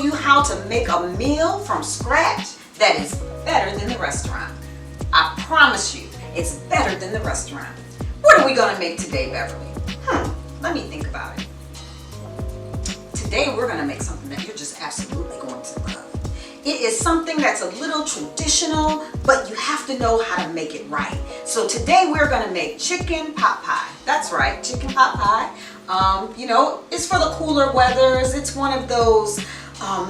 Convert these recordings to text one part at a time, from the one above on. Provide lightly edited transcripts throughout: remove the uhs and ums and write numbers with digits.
you how to make a meal from scratch that is better than the restaurant. I promise you, it's better than the restaurant. What are we gonna make today, Beverly? Let me think about it. Today we're gonna make something that you're just absolutely going to love. It is something that's a little traditional, but you have to know how to make it right. So today we're gonna make chicken pot pie. That's right, chicken pot pie. You know, it's for the cooler weathers. It's one of those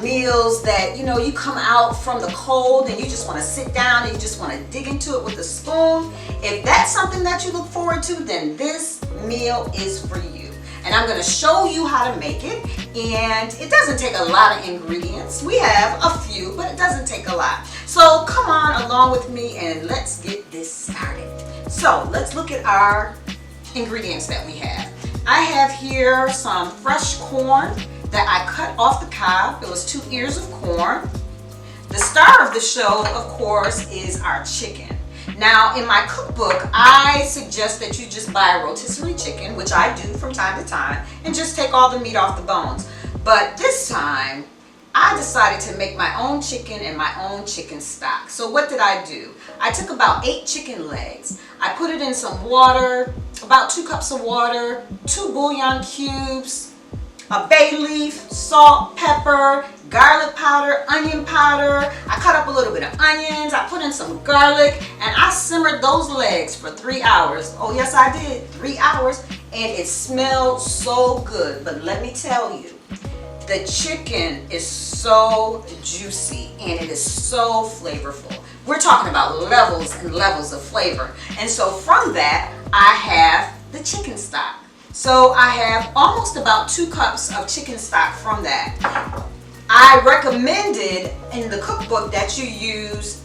meals that, you know, you come out from the cold and you just want to sit down and you just want to dig into it with a spoon. If that's something that you look forward to, then this meal is for you. And I'm going to show you how to make it. And it doesn't take a lot of ingredients. We have a few, but it doesn't take a lot. So come on along with me and let's get this started. So let's look at our ingredients that we have. I have here some fresh corn that I cut off the cob. It was 2 ears of corn. The star of the show, of course, is our chicken. Now, in my cookbook, I suggest that you just buy a rotisserie chicken, which I do from time to time, and just take all the meat off the bones. But this time, I decided to make my own chicken and my own chicken stock. So what did I do? I took about 8 chicken legs. I put it in some water, about 2 cups of water, 2 bouillon cubes, a bay leaf, salt, pepper, garlic powder, onion powder. I cut up a little bit of onions. I put in some garlic and I simmered those legs for 3 hours. Oh yes, I did, 3 hours. And it smelled so good. But let me tell you, the chicken is so juicy and it is so flavorful. We're talking about levels and levels of flavor. And so from that, I have the chicken stock. So I have almost about 2 cups of chicken stock from that. I recommended in the cookbook that you use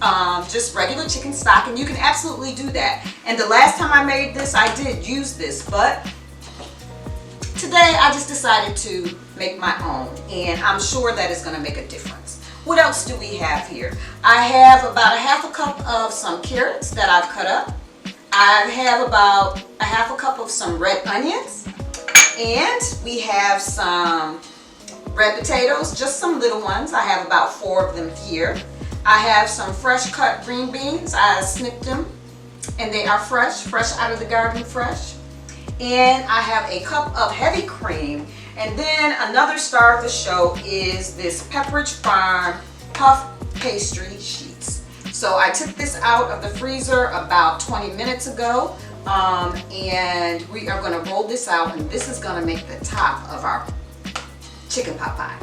just regular chicken stock, and you can absolutely do that. And the last time I made this, I did use this, but today I just decided to make my own, and I'm sure that it's going to make a difference. What else do we have here? I have about a half a cup of some carrots that I've cut up. I have about a half a cup of some red onions, and we have some red potatoes, just some little ones. I have about 4 of them here. I have some fresh cut green beans. I snipped them and they are fresh out of the garden, fresh. And I have a cup of heavy cream. And then another star of the show is this Pepperidge Farm puff pastry sheets. So I took this out of the freezer about 20 minutes ago, and we are going to roll this out, and this is going to make the top of our chicken pot pie.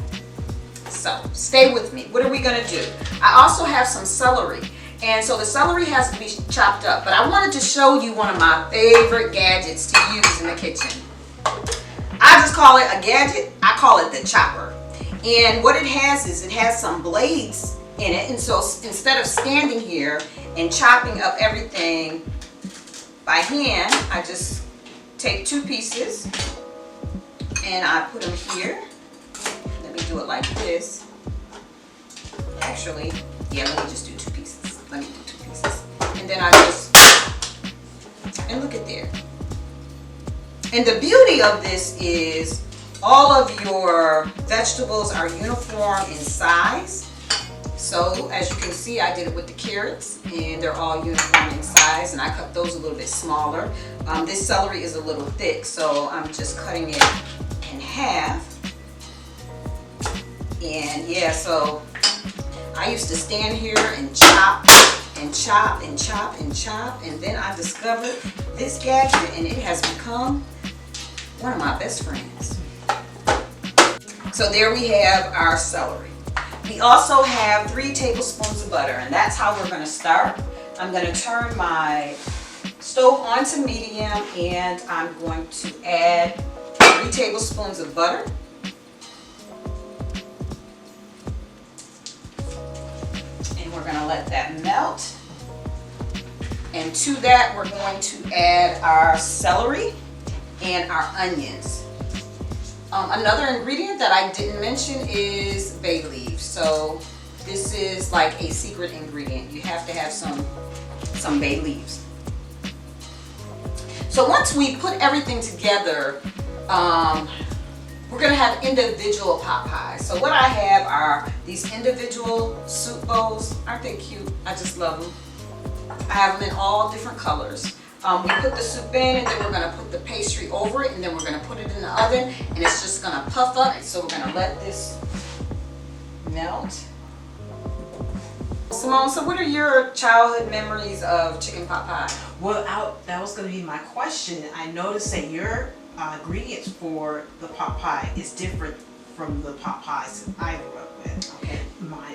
So stay with me. What are we going to do? I also have some celery, and so the celery has to be chopped up, but I wanted to show you one of my favorite gadgets to use in the kitchen. I just call it a gadget. I call it the chopper. And what it has is it has some blades in it, and so instead of standing here and chopping up everything by hand, I just take 2 pieces and I put them here. Let me do it like this. Actually, yeah, let me just do 2 pieces. Let me do 2 pieces. And then I just, and look at there. And the beauty of this is all of your vegetables are uniform in size. So as you can see, I did it with the carrots and they're all uniform in size, and I cut those a little bit smaller. This celery is a little thick, so I'm just cutting it in half. And yeah, so I used to stand here and chop and chop and chop and chop, and then I discovered this gadget and it has become one of my best friends. So there we have our celery. We also have 3 tablespoons of butter, and that's how we're going to start. I'm going to turn my stove on to medium, and I'm going to add 3 tablespoons of butter. And we're going to let that melt. And to that, we're going to add our celery and our onions. Another ingredient that I didn't mention is bay leaves. So this is like a secret ingredient. You have to have some bay leaves. So once we put everything together, we're going to have individual pot pies. So what I have are these individual soup bowls. Aren't they cute? I just love them. I have them in all different colors. We put the soup in, and then we're going to put the pastry over it, and then we're going to put it in the oven, and it's just going to puff up. So we're going to let this melt. Simone, so what are your childhood memories of chicken pot pie? Well, that was going to be my question. I noticed that your ingredients for the pot pie is different from the pot pies that I grew up with. Okay.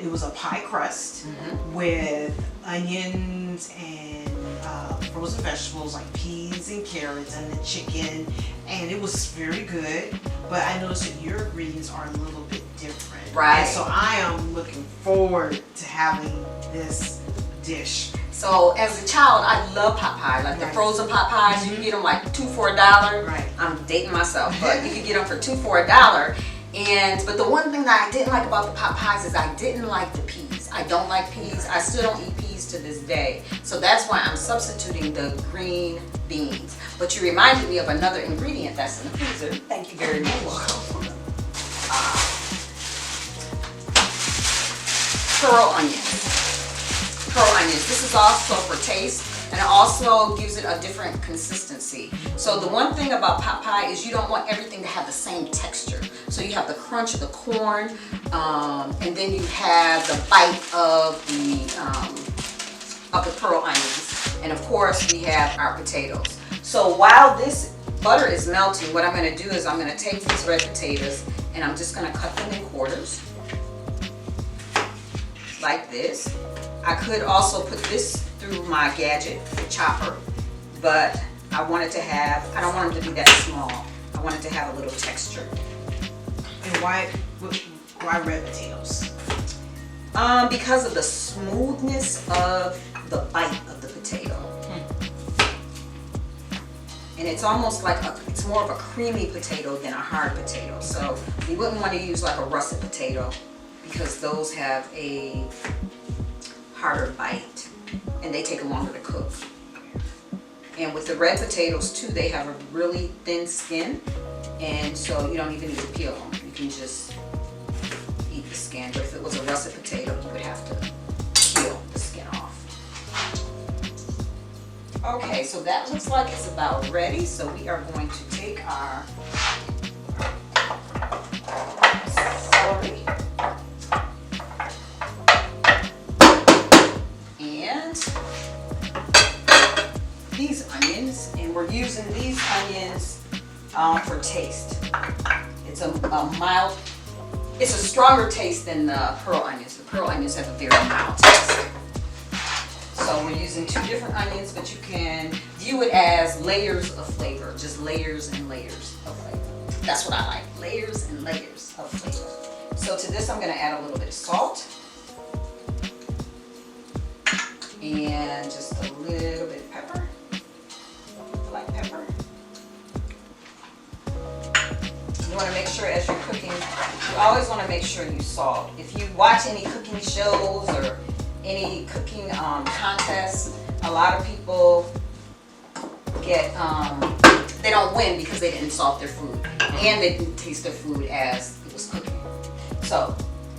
It was a pie crust with onions and frozen vegetables like peas and carrots and the chicken, and it was very good. But I noticed that your ingredients are a little bit different. Right. And so I am looking forward to having this dish. So as a child, I love pot pie, like the frozen pot pies. You can get them like $2 for $1. Right. I'm dating myself, but you can get them for $2 for $1. But the one thing that I didn't like about the pot pies is I didn't like the peas. I don't like peas. I still don't eat peas to this day. So that's why I'm substituting the green beans. But you reminded me of another ingredient that's in the freezer. Thank you very much. Pearl onions. Pearl onions. This is also for taste, and it also gives it a different consistency. So the one thing about pot pie is you don't want everything to have the same texture. So you have the crunch of the corn, and then you have the bite of the pearl onions, and of course we have our potatoes. So while this butter is melting, what I'm going to do is I'm going to take these red potatoes and I'm just going to cut them in quarters like this. I could also put this through my gadget, the chopper, but I don't want it to be that small. I want it to have a little texture. And why red potatoes? Because of the smoothness of the bite of the potato. And it's almost like it's more of a creamy potato than a hard potato. So you wouldn't want to use like a russet potato because those have a harder bite and they take longer to cook. And with the red potatoes too, they have a really thin skin, and so you don't even need to peel them. You can just eat the skin. But if it was a russet potato, you would have to peel the skin off. Okay, so that looks like it's about ready. So we are going to take our celery and these onions, and we're using these onions for taste. It's a mild, it's a stronger taste than the pearl onions. The pearl onions have a very mild taste. So we're using two different onions, but you can view it as layers of flavor, just layers and layers of flavor. That's what I like, layers and layers of flavor. So to this I'm going to add a little bit of salt and just a little bit of pepper, black pepper. You want to make sure as you're cooking, you always want to make sure you salt. If you watch any cooking shows or any cooking contests, a lot of people get, they don't win because they didn't salt their food and they didn't taste their food as it was cooking. So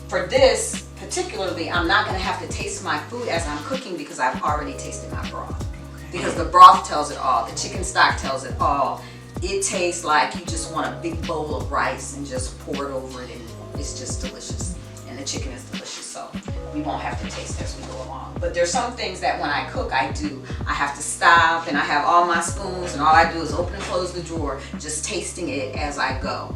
for this particularly, I'm not going to have to taste my food as I'm cooking because I've already tasted my broth. Because the broth tells it all, the chicken stock tells it all. It tastes like you just want a big bowl of rice and just pour it over it, and it's just delicious. And the chicken is delicious, so we won't have to taste as we go along. But there's some things that when I cook, I have to stop, and I have all my spoons, and all I do is open and close the drawer, just tasting it as I go.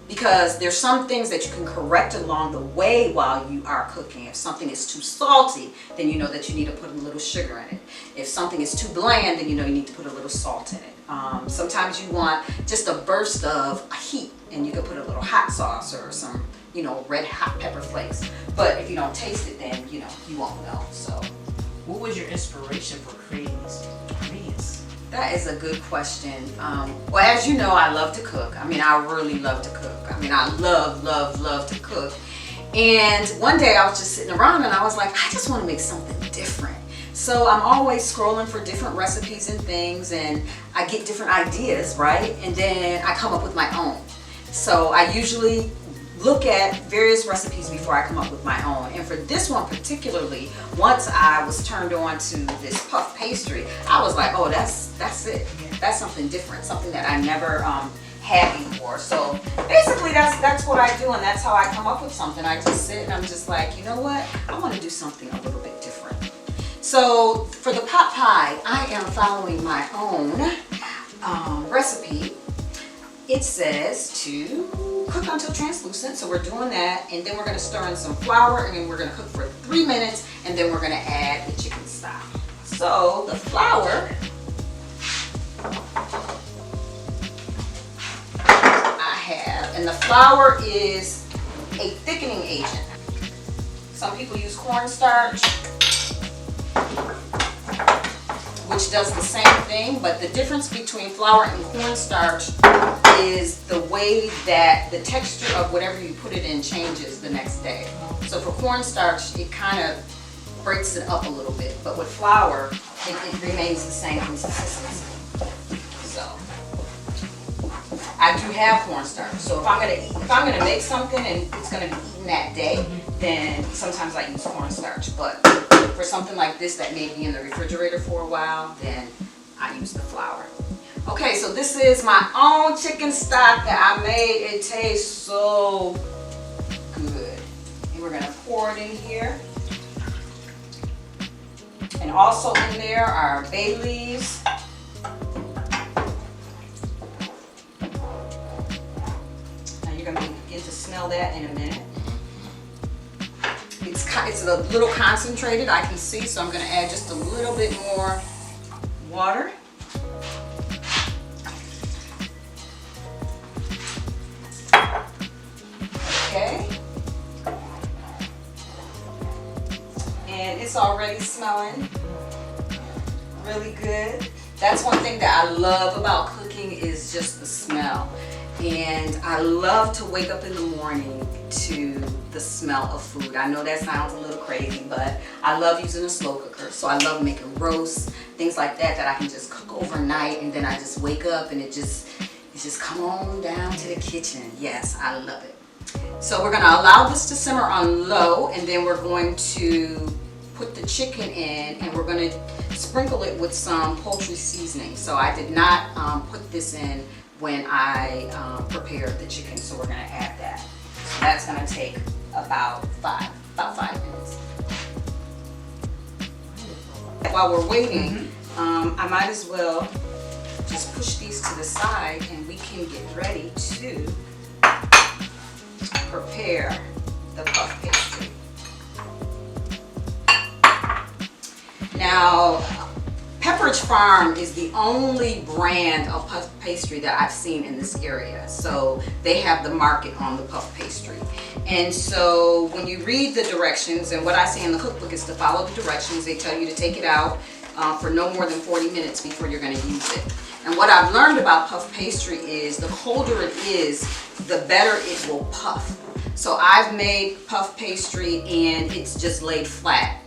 Because there's some things that you can correct along the way while you are cooking. If something is too salty, then you know that you need to put a little sugar in it. If something is too bland, then you know you need to put a little salt in it. Sometimes you want just a burst of heat, and you can put a little hot sauce or some, red hot pepper flakes. But if you don't taste it, then you won't know. So, what was your inspiration for creating these ingredients? That is a good question. Well, as you know, I love to cook. I really love to cook. I love to cook. And one day I was just sitting around and I was like, I just want to make something different. So I'm always scrolling for different recipes and things, and I get different ideas, right? And then I come up with my own. So I usually look at various recipes before I come up with my own. And for this one particularly, once I was turned on to this puff pastry, I was like, oh, that's it. That's something different, something that I never had before. So basically that's what I do, and that's how I come up with something. I just sit and I'm just like, you know what? I want to do something a little bit different. So for the pot pie, I am following my own recipe. It says to cook until translucent, so we're doing that, and then we're going to stir in some flour, and then we're going to cook for 3 minutes, and then we're going to add the chicken stock. So the flour, I have, and the flour is a thickening agent. Some people use cornstarch, which does the same thing, but the difference between flour and cornstarch is the way that the texture of whatever you put it in changes the next day. So for cornstarch, it kind of breaks it up a little bit, but with flour, it remains the same consistency. So I do have cornstarch. So if I'm gonna make something and it's gonna be eaten that day, then sometimes I use cornstarch. But for something like this that may be in the refrigerator for a while, then I use the flour. Okay, so this is my own chicken stock that I made. It tastes so good. And we're gonna pour it in here. And also in there are bay leaves. Now you're gonna begin to smell that in a minute. It's a little concentrated, I can see, so I'm gonna add just a little bit more water. Okay. And it's already smelling really good. That's one thing that I love about cooking is just the smell. And I love to wake up in the morning to the smell of food. I know that sounds a little crazy, but I love using a slow cooker. So I love making roasts, things like that I can just cook overnight, and then I just wake up and it just come on down to the kitchen. Yes, I love it. So we're gonna allow this to simmer on low, and then we're going to put the chicken in, and we're gonna sprinkle it with some poultry seasoning. So I did not put this in when I prepared the chicken, so we're gonna add that. So that's gonna take about 5 minutes. While we're waiting, I might as well just push these to the side, and we can get ready to prepare the puff pastry. Now, Pepperidge Farm is the only brand of puff pastry that I've seen in this area. So they have the market on the puff pastry. And so when you read the directions, and what I say in the cookbook is to follow the directions. They tell you to take it out for no more than 40 minutes before you're going to use it. And what I've learned about puff pastry is the colder it is, the better it will puff. So I've made puff pastry and it's just laid flat,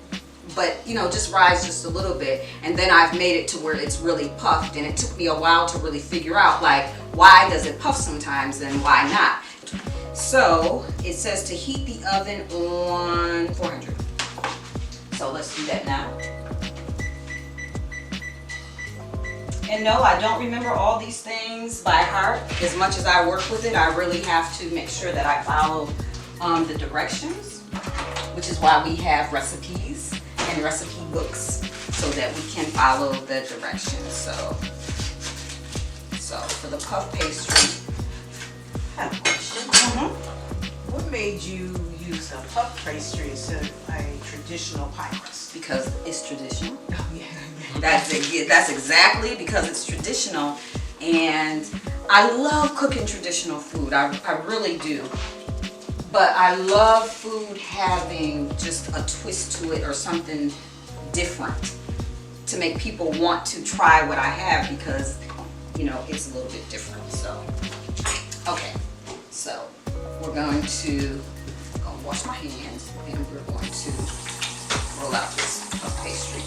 but just rise just a little bit, and then I've made it to where it's really puffed, and it took me a while to really figure out, like, why does it puff sometimes and why not. So it says to heat the oven on 400. So let's do that now. And no, I don't remember all these things by heart. As much as I work with it, I really have to make sure that I follow the directions, which is why we have recipes and recipe books, so that we can follow the directions. So for the puff pastry, I have a question. What made you use a puff pastry instead of a traditional pie crust? because it's traditional. Oh, yeah. That's exactly because it's traditional, and I love cooking traditional food. I really do. But I love food having just a twist to it or something different to make people want to try what I have, because it's a little bit different. So okay, so we're going to wash my hands, and we're going to roll out this puff pastry.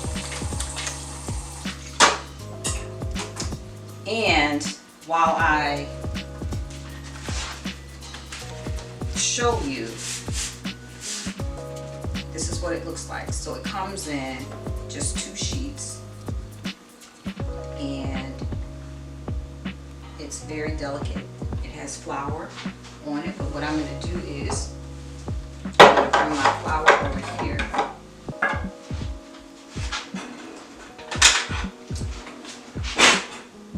And while I show you, this is what it looks like. So it comes in just 2 sheets, and it's very delicate. It has flour on it, but what I'm going to do is I'm going to bring my flour over here.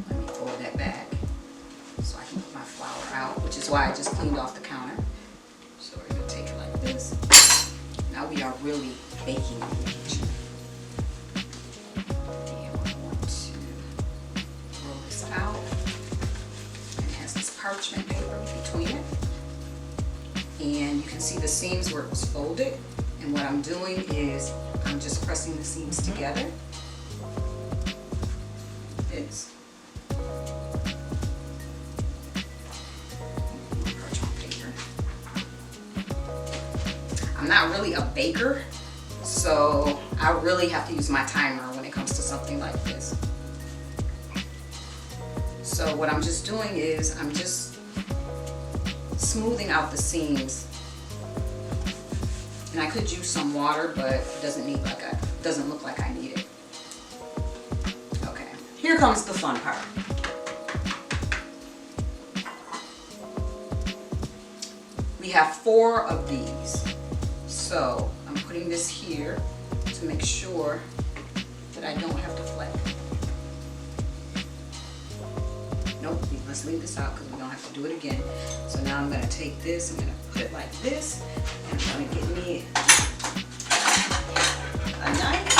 Let me fold that back so I can put my flour out, which is why I just cleaned off the counter. So we're going to take it like this. Now we are really baking in the kitchen. And we're going to roll this out. And it has this parchment paper between it. And you can see the seams where it was folded. And what I'm doing is I'm just pressing the seams together. It's parchment paper. I'm not really a baker, so I really have to use my timer when it comes to something like this. So what I'm just doing is I'm just smoothing out the seams, and I could use some water, but it doesn't look like I need it. Okay, here comes the fun part. We have 4 of these, so I'm putting this here to make sure that I don't have to flip. Nope, let's leave this out because we don't have to do it again. So now I'm going to take this, I'm going to put it like this, and I'm going to get me a knife.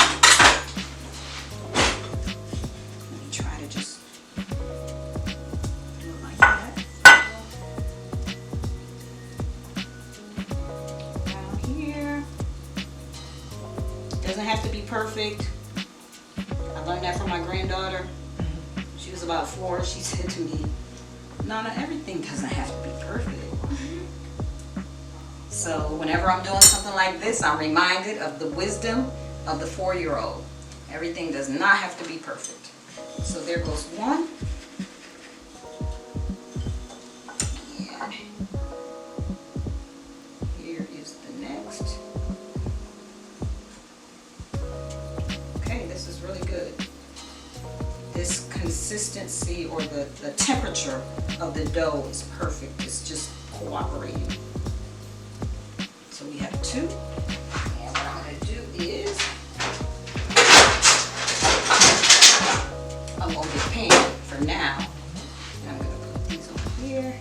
Let me try to just do it like that. Down here. Doesn't have to be perfect. I learned that from my granddaughter. She was about 4. She said to me, Nana, everything doesn't have to be perfect. So whenever I'm doing something like this, I'm reminded of the wisdom of the 4-year-old. Everything does not have to be perfect. So there goes one. And here is the next. Okay, this is really good. This consistency or the temperature of the dough is perfect. It's just cooperating. So we have 2. And what I'm going to do is I'm going to get pan for now. And I'm going to put these on here.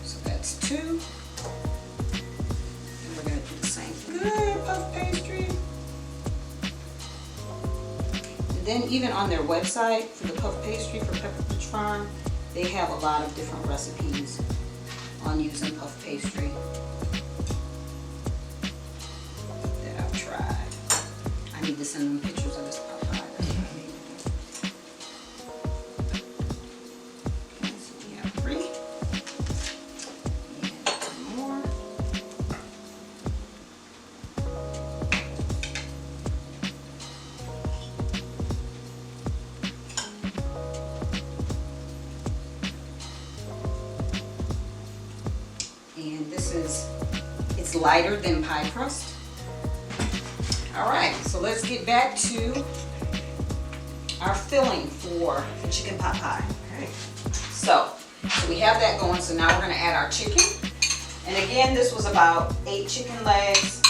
So that's 2. And we're going to do the same good puff pastry. Then even on their website for the puff pastry for Pepperidge Farm, they have a lot of different recipes on using puff pastry that I've tried. I need to send them pictures of this puff pie. That's what I need to do. Okay, so we have 3. And 1 more. And this is, it's lighter than pie crust. All right, so let's get back to our filling for the chicken pot pie. Okay. So we have that going, so now we're gonna add our chicken. And again, this was about 8 chicken legs.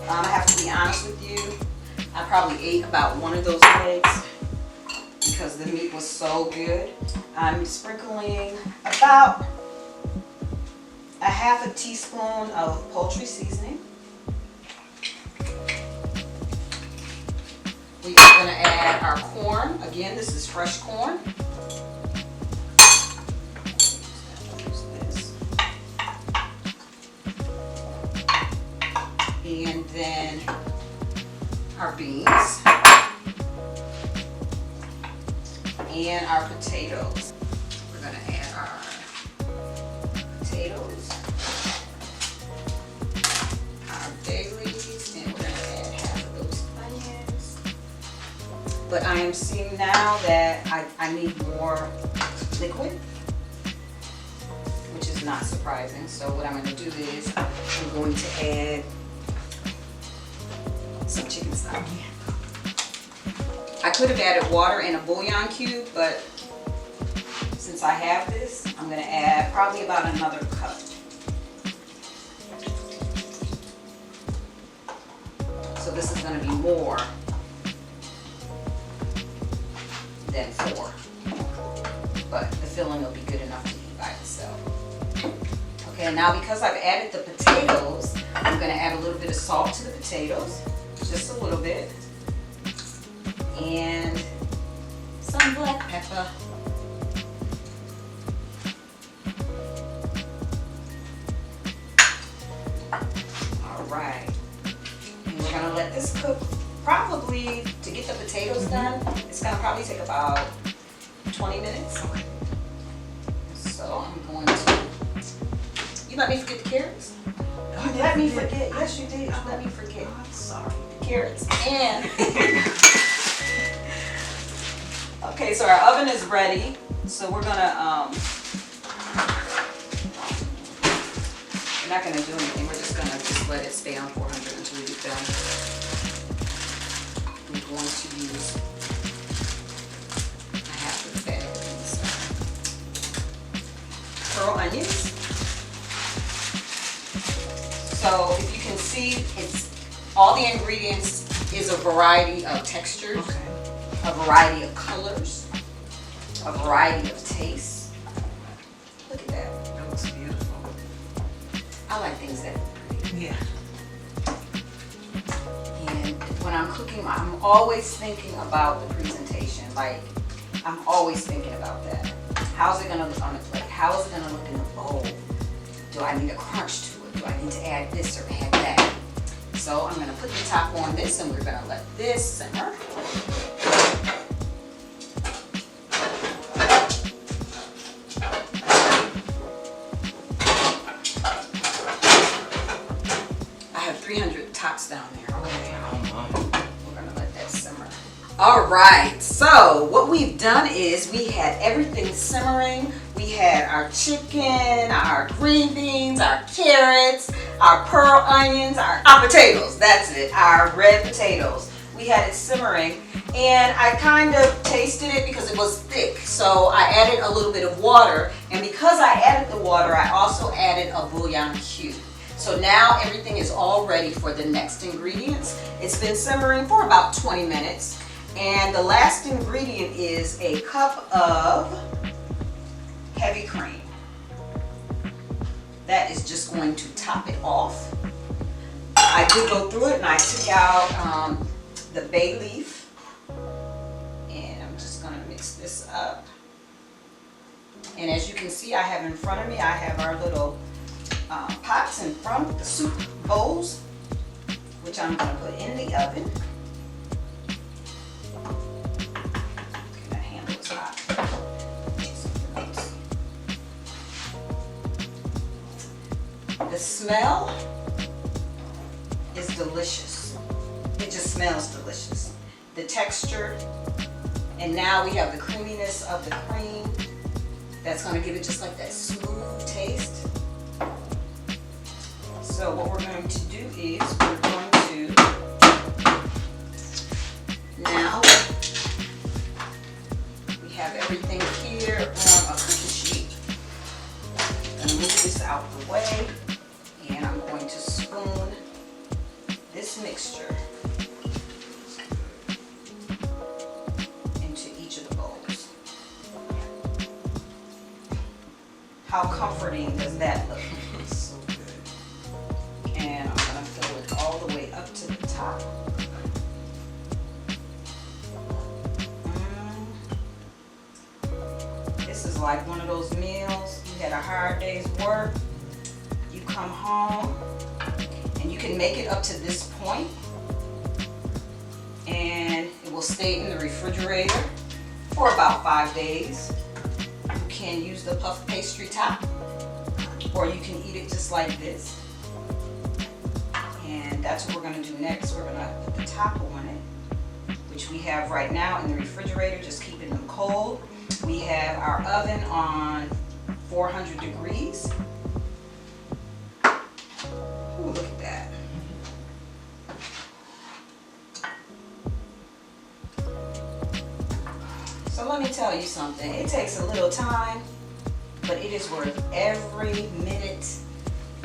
I have to be honest with you, I probably ate about 1 of those legs because the meat was so good. I'm sprinkling about a 1/2 teaspoon of poultry seasoning. We are going to add our corn. Again, this is fresh corn. And then our beans and our potatoes. We're going to add our potatoes, our berries, and we're going to add 1/2 of those onions. But I am seeing now that I need more liquid, which is not surprising. So what I'm going to do is I'm going to add some chicken stock. I could have added water and a bouillon cube, but since I have this, I'm going to add probably about another cup. So this is going to be more than 4. But the filling will be good enough to eat by itself. Okay, now because I've added the potatoes, I'm going to add a little bit of salt to the potatoes, just a little bit, and some black pepper. All right, and we're going to let this cook probably, to get the potatoes done, it's going to probably take about 20 minutes. Okay. So I'm going to, you let me forget the carrots? You let me forget, yes you did, you let me forget. I'm sorry. The carrots and, okay, so our oven is ready. So we're gonna, we're not gonna do anything, we're just gonna let it stay on 400 until we get done. I'm going to use half of the bag of these pearl onions. So if you can see, it's all the ingredients is a variety of textures, Okay. a variety of colors, a variety of tastes. Look at that. That looks beautiful. I like things that are pretty. Yeah. And when I'm cooking, I'm always thinking about the presentation. Like, I'm always thinking about that. How's it gonna look on the plate? How is it gonna look in the bowl? Do I need a crunch to it? Do I need to add this or add that? So I'm gonna put the top on this and we're gonna let this simmer. I have 300 tops down there. Okay. We're gonna let that simmer. All right, so what we've done is we had everything simmering. We had our chicken, our green beans, our carrots, our pearl onions, our potatoes. That's it, our red potatoes. We had it simmering and I kind of tasted it because it was thick. So I added a little bit of water, and because I added the water, I also added a bouillon cube. So now everything is all ready for the next ingredients. It's been simmering for about 20 minutes. And the last ingredient is a cup of heavy cream. That is just going to top it off. I did go through it and I took out the bay leaf. And I'm just gonna mix this up. And as you can see, I have in front of me, I have our little pots in front, the soup bowls, which I'm gonna put in the oven. Okay, that handle is hot. The smell is delicious. It just smells delicious. The texture, and now we have the creaminess of the cream. That's gonna give it just like that smooth taste. So what we're going to do is we're going to now, we have everything here on a cookie sheet. I'm going to move this out of the way, and I'm going to spoon this mixture into each of the bowls. How comforting does that look? So good. And I'm going to fill it all the way up to the top. This is like one of those meals, you had a hard day's work, you come home, and you can make it up to this point, and it will stay in the refrigerator for about 5 days. You can use the puff pastry top, or you can eat it just like this. And that's what we're going to do next. We're going to put the top on it, which we have right now in the refrigerator, just keeping them cold. We have our oven on 400 degrees, let me tell you something. It takes a little time, but it is worth every minute,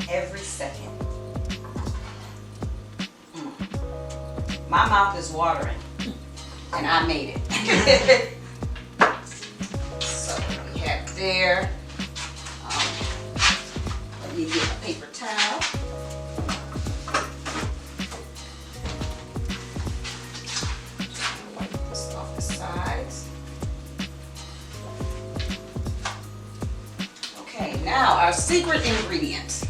every second. My mouth is watering, and I made it. So we have there. Let me get a paper towel. Wipe this off the sides. Okay, now our secret ingredient.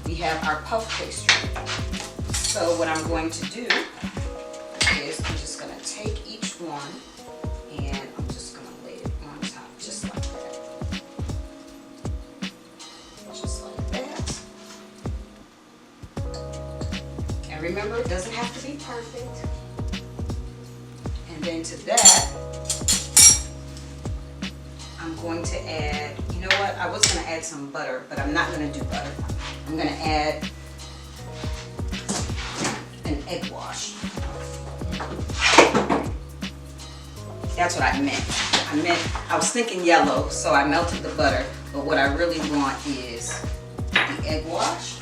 We have our puff pastry. So what I'm going to do is I'm just going to take each one and I'm just going to lay it on top just like that. Just like that. And remember, it doesn't have to be perfect. And then to that, I'm going to add, you know what? I was going to add some butter, but I'm not going to do butter. I'm going to add an egg wash. That's what I meant. I was thinking yellow, so I melted the butter, but what I really want is the egg wash.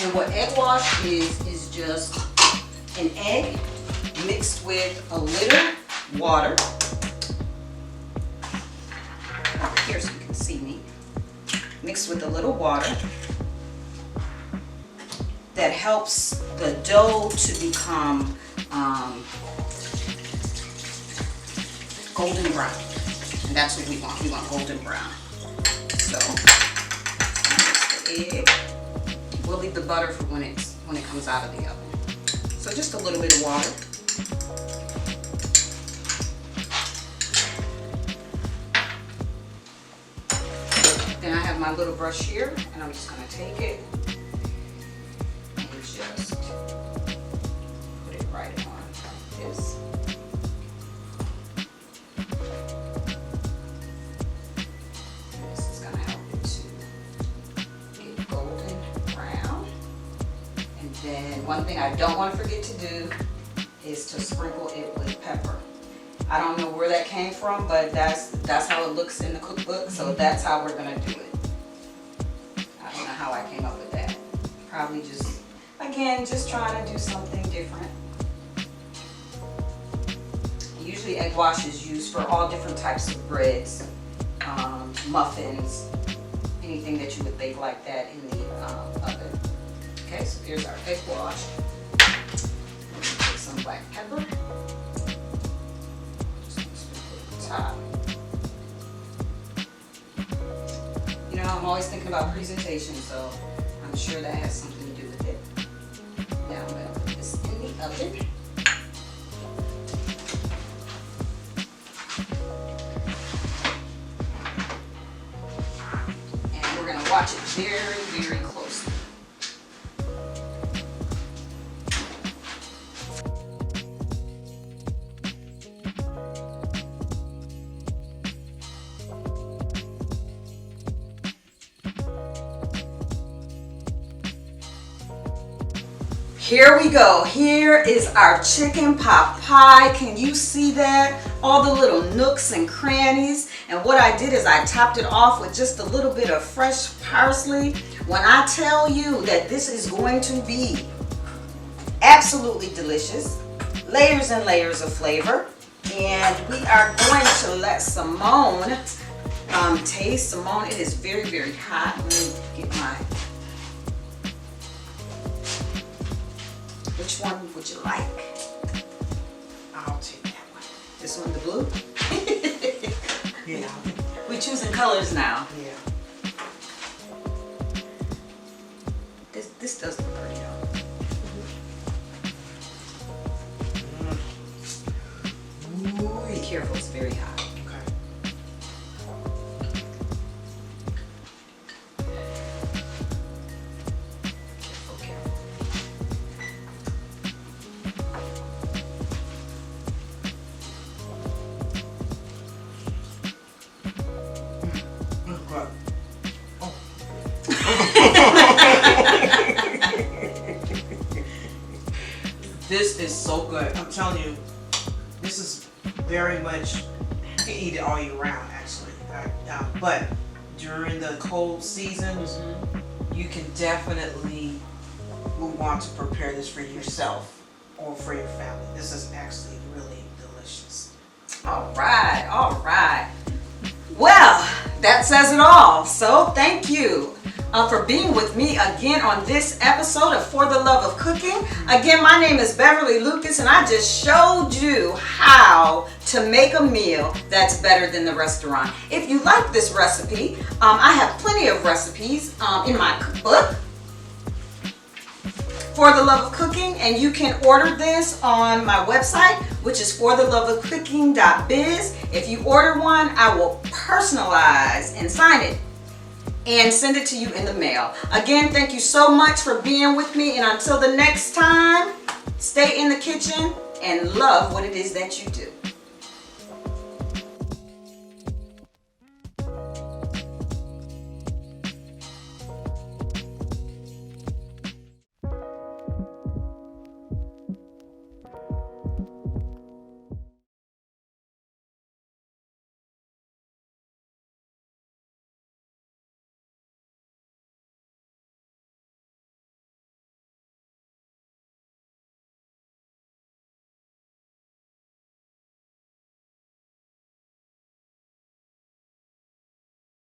And what egg wash is just an egg mixed with a little water. Here so you can see me. Mixed with a little water that helps the dough to become golden brown. And that's what we want. We want golden brown. So mix the egg. We'll leave the butter for when it comes out of the oven. So just a little bit of water. Then I have my little brush here, and I'm just going to take it and just put it right on like this. And this is going to help it to get golden brown. And then one thing I don't want to forget to do is to sprinkle it with pepper. I don't know where that came from, but that's how it looks in the cookbook, so that's how we're gonna do it. I don't know how I came up with that. Probably just, again, just trying to do something different. Usually egg wash is used for all different types of breads, muffins, anything that you would bake like that in the oven. Okay, so here's our egg wash. Take some black pepper. Top. You know, I'm always thinking about presentation, so I'm sure that has something to do with it. Now I'm going to put this in the oven. And we're going to watch it very, very closely. Here we go. Here is our chicken pot pie. Can you see that? All the little nooks and crannies. And what I did is I topped it off with just a little bit of fresh parsley. When I tell you that this is going to be absolutely delicious, layers and layers of flavor. And we are going to let Simone taste. Simone, it is very, very hot. Let me get my... Which one would you like? I'll take that one. This one, the blue? Yeah. We're choosing colors now. Yeah. This does look pretty though. Ooh, be careful, it's very hot. This is so good. I'm telling you, this is very much, you can eat it all year round actually. But during the cold seasons, you can definitely move on to prepare this for yourself or for your family. This is actually really delicious. All right, all right. Well, that says it all. So thank you for being with me again on this episode of For the Love of Cooking. Again, my name is Beverly Lucas, and I just showed you how to make a meal that's better than the restaurant. If you like this recipe, I have plenty of recipes in my cookbook, For the Love of Cooking, and you can order this on my website, which is fortheloveofcooking.biz. If you order one, I will personalize and sign it and send it to you in the mail. Again, thank you so much for being with me, and until the next time, stay in the kitchen and love what it is that you do.